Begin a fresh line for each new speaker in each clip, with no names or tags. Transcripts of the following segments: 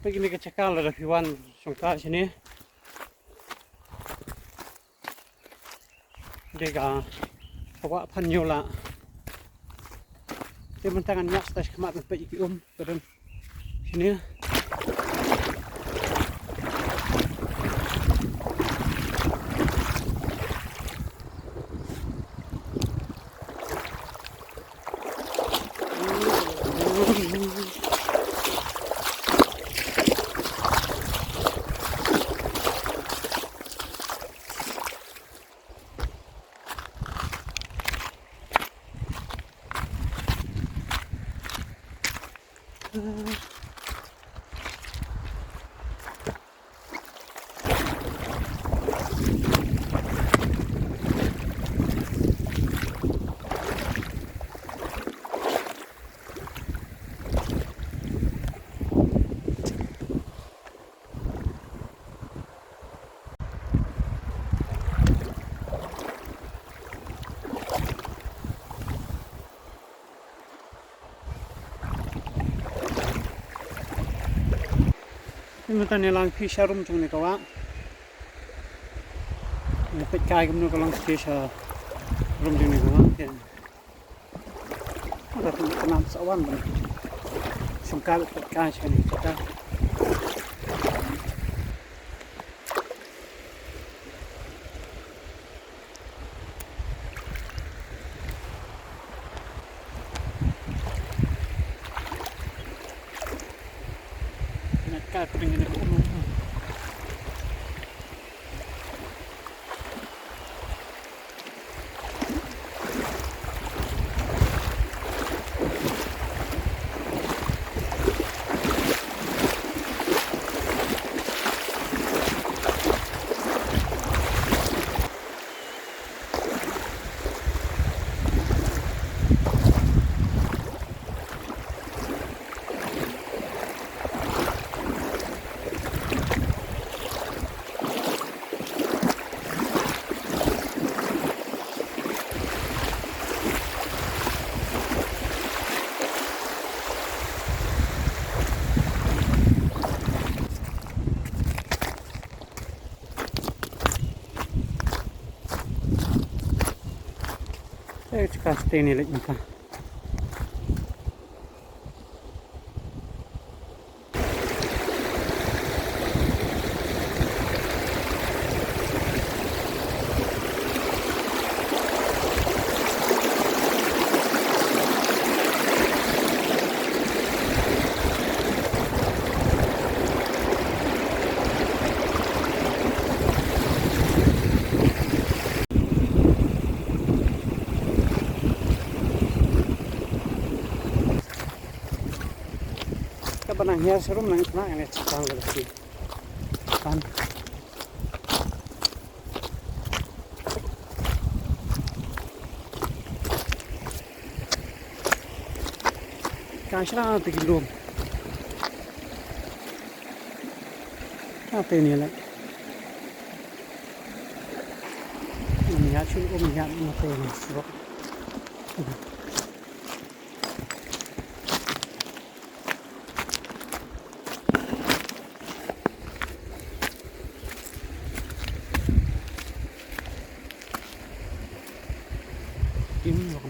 Begini kecekal ada piwan songka sini. Dega awak panyola. Dia mentangan nyak stas kemat sampai iki badan sini. Ini tanya lang fisher room chung ni kawa. Ini pekai kemana kalau fisher room chung ni kawa. Ada penam sawan bang. Sungkal pekai sini kita. Nak kering ini umum. Saya cakap stay ni lagi macam. Pernah hiar serum nang pernah yang cakang lagi kan kasra tigilum apa ini lah ini ya cukup minyak apa ini sebab ini loh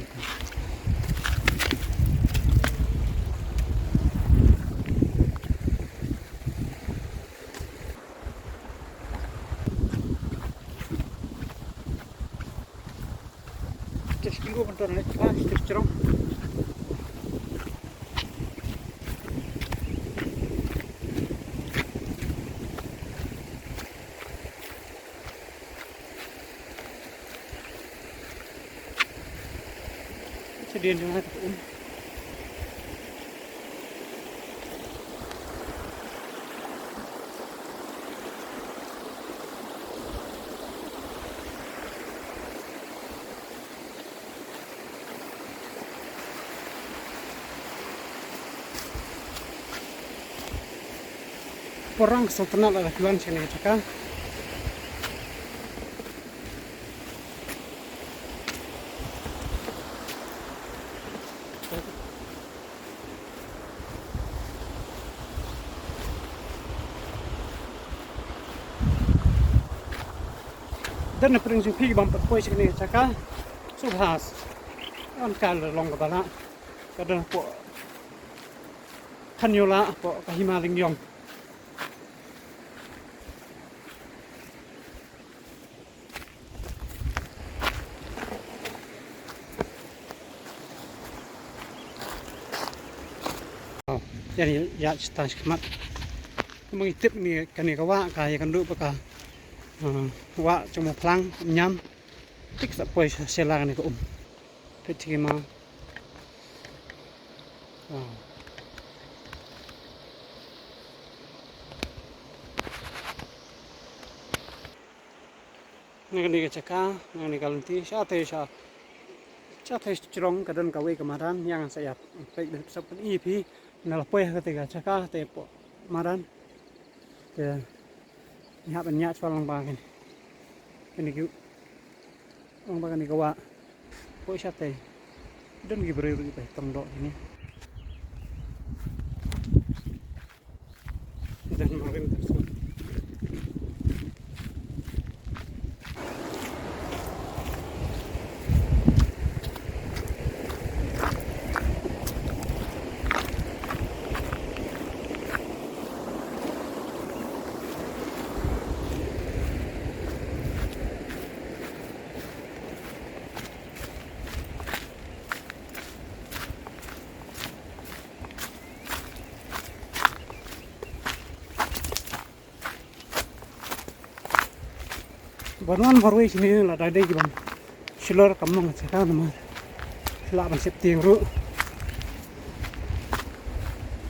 terus kilo bentar nih terus cerong sedih dengan orang setenang ada tuan sini cakap. dan prinsip pi bam poi sini caka subhas on kal long ka bala kadang po kanyola po kahimaling yong jadi ya cita kemat mengitip ni kani kawa kaya kan duk baka wa cuma pelang nyam tik tak poi selang ni ko peti ma ni caka ni kalanti sya cerong kadang kawe kemaran yang saya baik seperti EP nalapoy ketika caka tepo maran ke lihat banyak soal long bang ini ku long bang ni kawa poi sate dan gibere gitu tongdok ini dan marin tersebut Baruan marway sini lah dah deh gimana, silor kamu ngecekkan nama, lah masih tiru,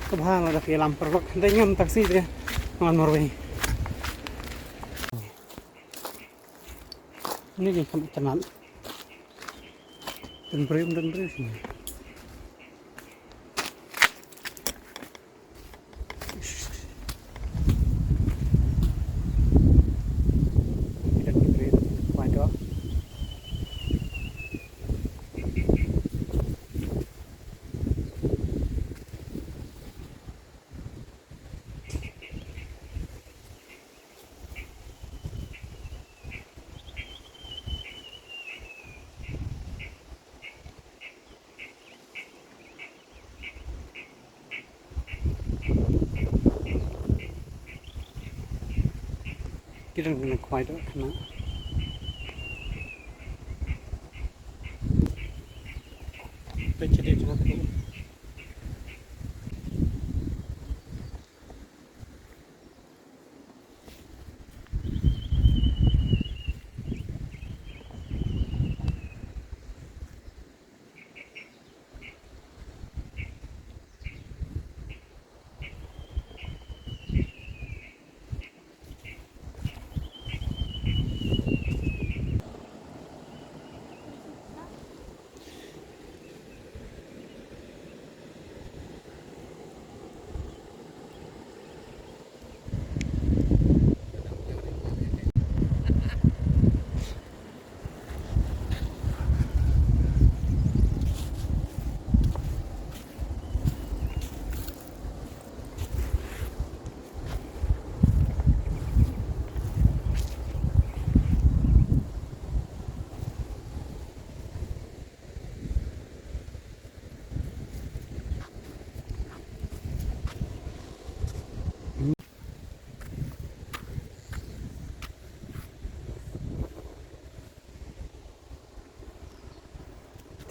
kebal ada film perlok, dengan taksi dia, ngan marway. Ini yang kamu kenal, dan beri sini. Kita nak kuai tu kena. Jadi juga tu.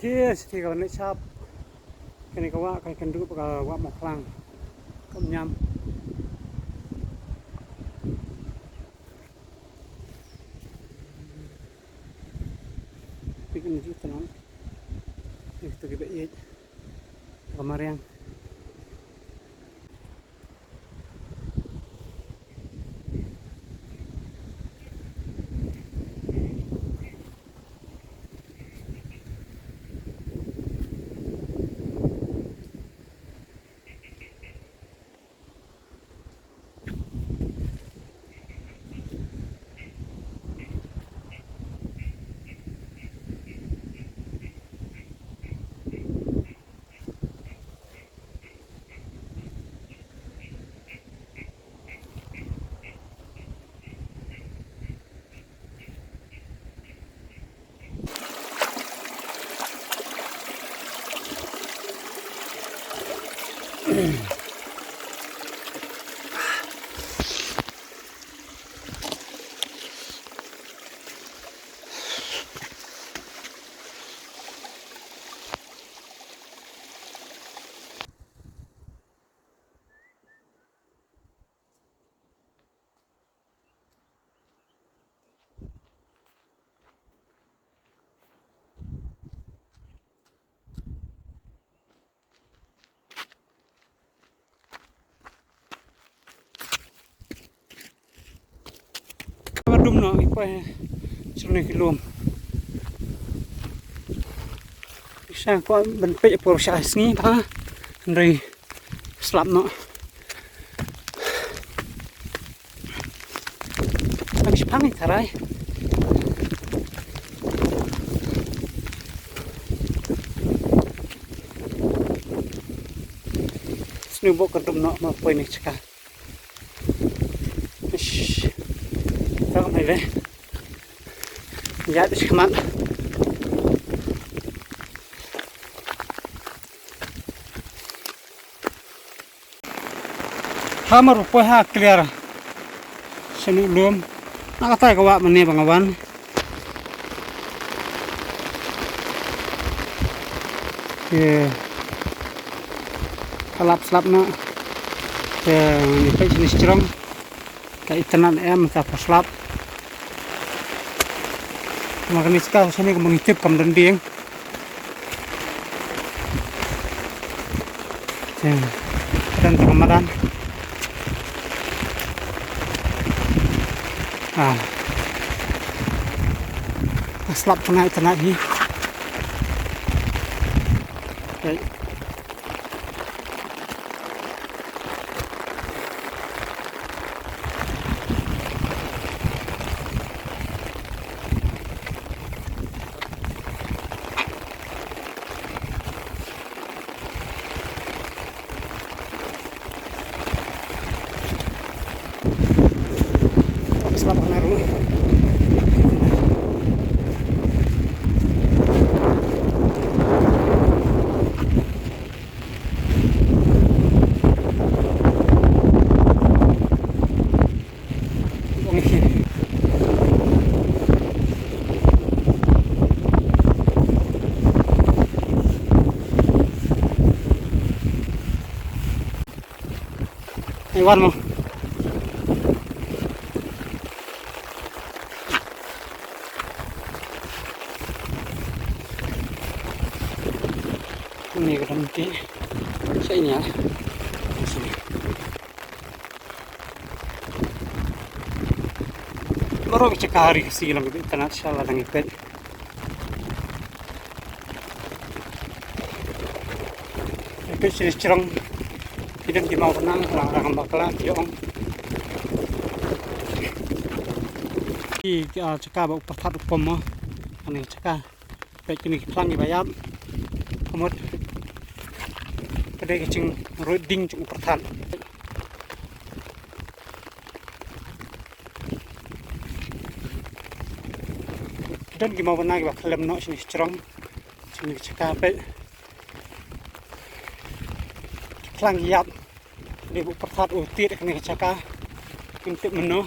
Thì còn lại shop cái này có quả cái cần đũa quả mọc lăng công nhâm bikin itu tenang itu kita iat kemarin Dum no ipai sini kelum sang ko ben pe por sa sni ba ndri slap no tak spang tarai snu bo ka dum no ma poi ni chaka tak mai le ya dis khaman hamar poi ha clear senu lum nak tai ka wa mane bangawan kalap slap na ni pe ni strong ka itanan em ta slap makanya sekarang sini mengitip kam dending dan Ramadan slap tengah ni okay. Selamat menaruh. Iwan mo. Ini ke nanti saya ini ya di sini. Baru cek hari silam itu tanah salah dengan pet. Pet sini cerong tidak dimau tenang orang bakal tiong. Di cekah bau pertat upama, ane cekah pet ini kelang dibayar. Kemudian kedai kecing roding cukup pertan. Dan gimana pun lagi bakal lemno sini strong, sini cekap kelang giat, di buk pertan utir kena cekap untuk menu.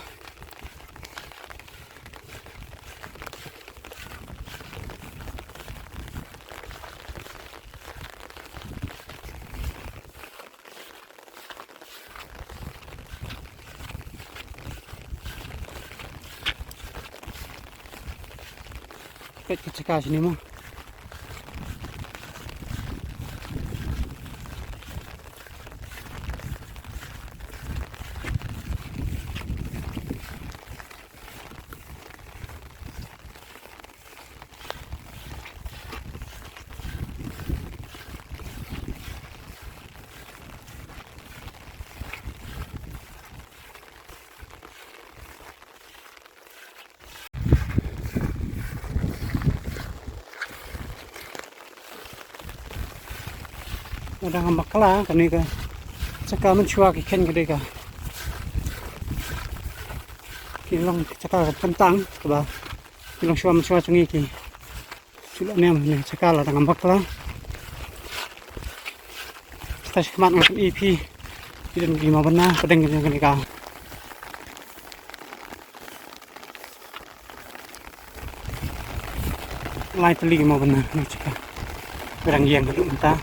Kita cekah sini mah. Udah ngambak lah kan ni kan. Cakap mencuak ikan gede kan. Kilong cakap kentang coba. Kilong suam mencuak cengi ki. Sudah ni cakap lah ngambak lah. tas kemat ngam EP dan di mau benar pedang gini kau lain teli mau benar nih cika pedang yang gedung entah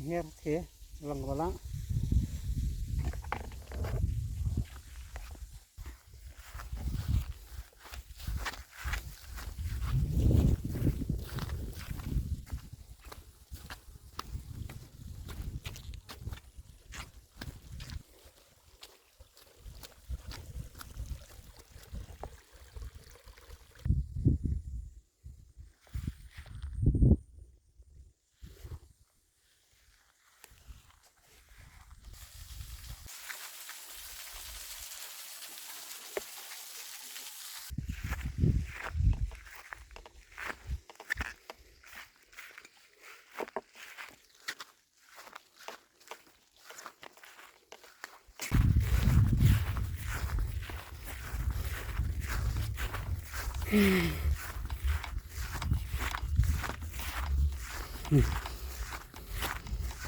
Here thế vâng vào lắm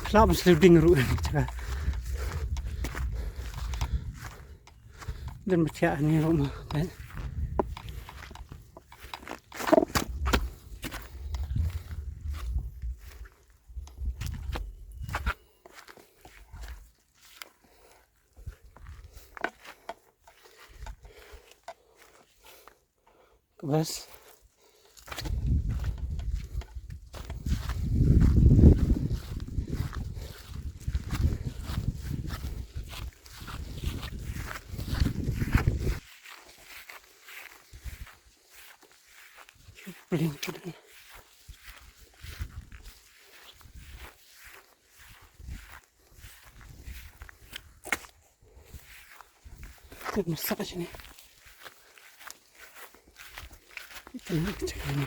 Kenapa seluding ru ini cakap dan bercak ni rumah kan kebas beli tu masak sini itu cakap ni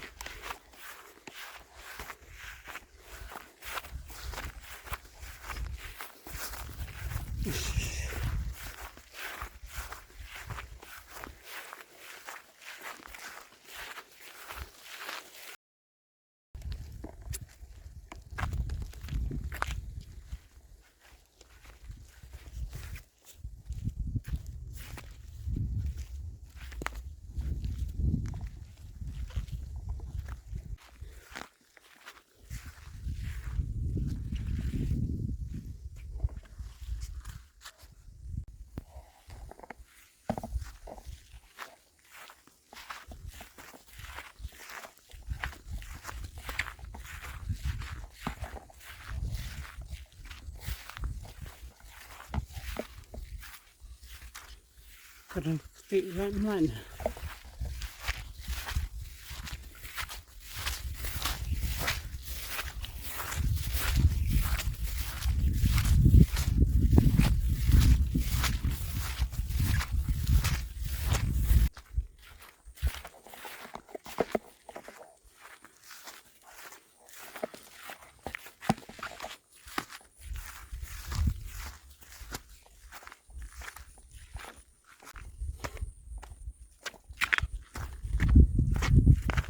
kadang ketik mana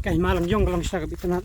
kayak malam jong kalau bisa kebitanat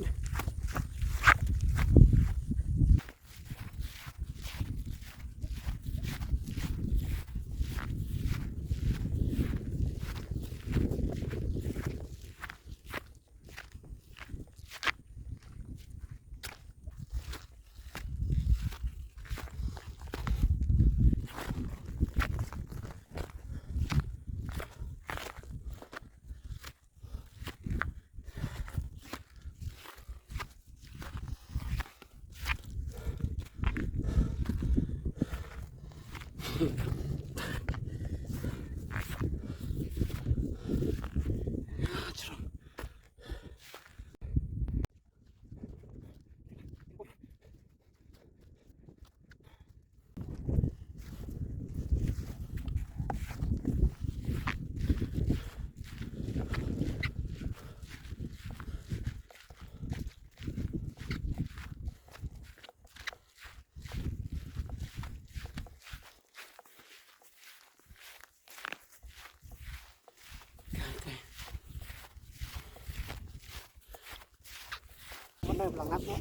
Đây là ngắt đó.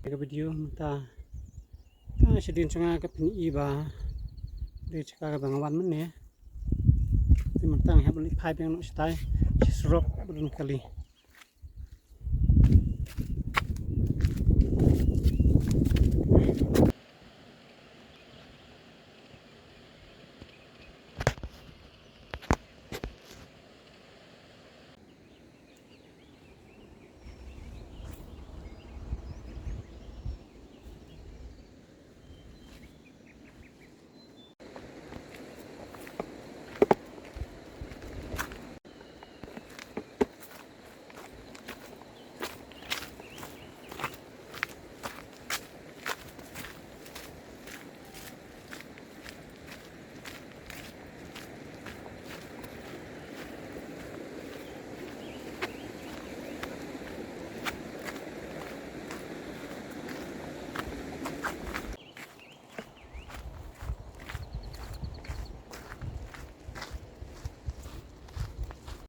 Cái video ta sẽ đi sang cái pin iba đi sang cái bang wan mình nè thì mình tăng hẹp lên 5 yang nó stay srok belum kali